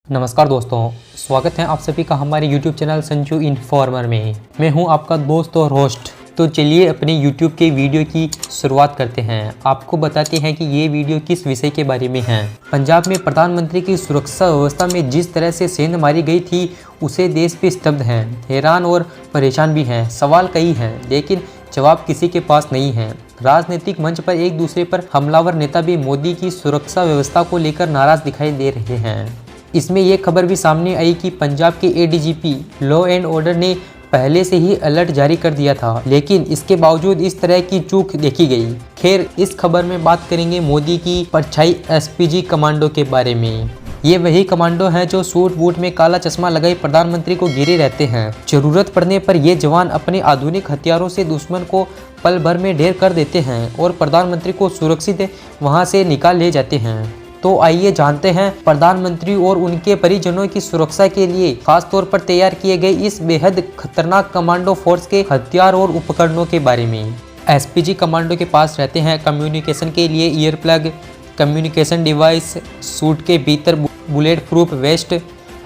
नमस्कार दोस्तों, स्वागत है आप सभी का हमारे YouTube चैनल संजू इन्फॉर्मर में। मैं हूं आपका दोस्त और होस्ट। तो चलिए अपने YouTube के वीडियो की शुरुआत करते हैं। आपको बताते हैं कि ये वीडियो किस विषय के बारे में है। पंजाब में प्रधानमंत्री की सुरक्षा व्यवस्था में जिस तरह से सेंध मारी गई थी, उसे देश पे स्तब्ध हैं, हैरान और परेशान भी हैं। सवाल कई हैं, लेकिन जवाब किसी के पास नहीं है। राजनीतिक मंच पर एक दूसरे पर हमलावर नेता भी मोदी की सुरक्षा व्यवस्था को लेकर नाराज दिखाई दे रहे हैं। इसमें यह खबर भी सामने आई कि पंजाब के एडीजीपी लॉ एंड ऑर्डर ने पहले से ही अलर्ट जारी कर दिया था, लेकिन इसके बावजूद इस तरह की चूक देखी गई। खैर, इस खबर में बात करेंगे मोदी की परछाई एसपीजी कमांडो के बारे में। ये वही कमांडो हैं जो सूट बूट में काला चश्मा लगाए प्रधानमंत्री को घेरे रहते हैं। जरूरत पड़ने पर ये जवान अपने आधुनिक हथियारों से दुश्मन को पल भर में ढेर कर देते हैं और प्रधानमंत्री को सुरक्षित वहां से निकाल ले जाते हैं। तो आइए जानते हैं प्रधानमंत्री और उनके परिजनों की सुरक्षा के लिए खास तौर पर तैयार किए गए इस बेहद खतरनाक कमांडो फोर्स के हथियार और उपकरणों के बारे में। एसपीजी कमांडो के पास रहते हैं कम्युनिकेशन के लिए ear plug, communication device, suit के भीतर बुलेट प्रूफ वेस्ट,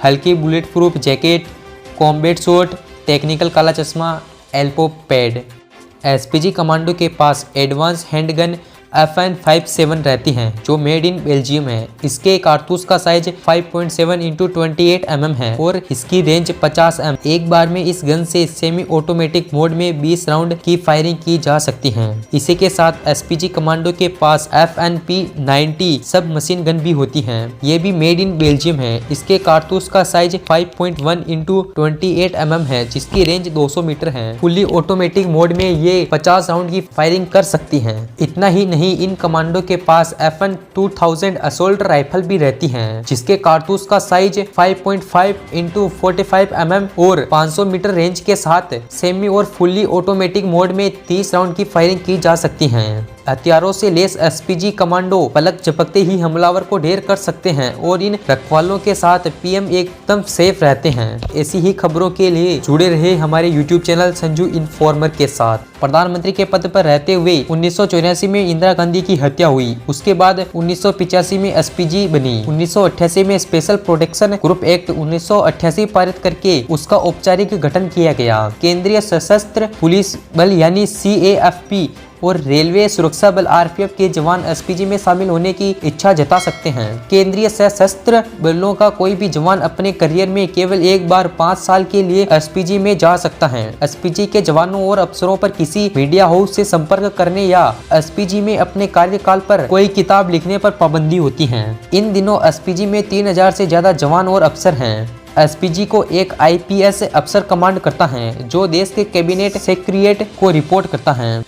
हल्की bullet proof jacket, combat suit, technical काला चश्मा, एल्बो पैड। एसपीजी कमांडो के पास एडवांस हैंडगन FN57 रहती हैं, जो मेड इन बेल्जियम है। इसके कारतूस का साइज 5.7 × 28 mm है और इसकी रेंज 50 m। एक बार में इस गन से सेमी ऑटोमेटिक मोड में 20 राउंड की फायरिंग की जा सकती है। इसी के साथ एसपीजी कमांडो के पास FNP90 सब मशीन गन भी होती है। ये भी मेड इन बेल्जियम है। इसके कारतूस का साइज 5.1 × 28 mm है, जिसकी रेंज 200 मीटर है। फुली ऑटोमेटिक मोड में ये 50 राउंड की फायरिंग कर सकती है। इतना ही नहीं, इन कमांडो के पास FN2000 असोल्ट राइफल भी रहती हैं, जिसके कारतूस का साइज 5.5 × 45 mm और 500 मीटर रेंज के साथ सेमी और फुल्ली ऑटोमेटिक मोड में 30 राउंड की फायरिंग की जा सकती हैं। हथियारों से लेस एसपीजी कमांडो पलक झपकते ही हमलावर को ढेर कर सकते हैं और इन रखवालों के साथ पीएम एकदम सेफ रहते हैं। ऐसी ही खबरों के लिए जुड़े रहे हमारे यूट्यूब चैनल संजू इन्फॉर्मर के साथ। प्रधानमंत्री के पद पर रहते हुए 1984 में इंदिरा गांधी की हत्या हुई। उसके बाद 1985 में एसपीजी बनी। 1988 में स्पेशल प्रोटेक्शन ग्रुप एक्ट 1988 पारित करके उसका औपचारिक गठन किया गया। केंद्रीय सशस्त्र पुलिस बल यानी CAFP और रेलवे सुरक्षा बल RPF के जवान एसपीजी में शामिल होने की इच्छा जता सकते हैं। केंद्रीय सशस्त्र बलों का कोई भी जवान अपने करियर में केवल एक बार 5 साल के लिए एसपीजी में जा सकता है। एसपीजी के जवानों और अफसरों पर किसी मीडिया हाउस से संपर्क करने या एसपीजी में अपने कार्यकाल पर कोई किताब लिखने पर पाबंदी होती है। इन दिनों एसपीजी में 3000 से ज्यादा जवान और अफसर हैं। एसपीजी को एक IPS अफसर कमांड करता है, जो देश के कैबिनेट सेक्रेटरी को रिपोर्ट करता है।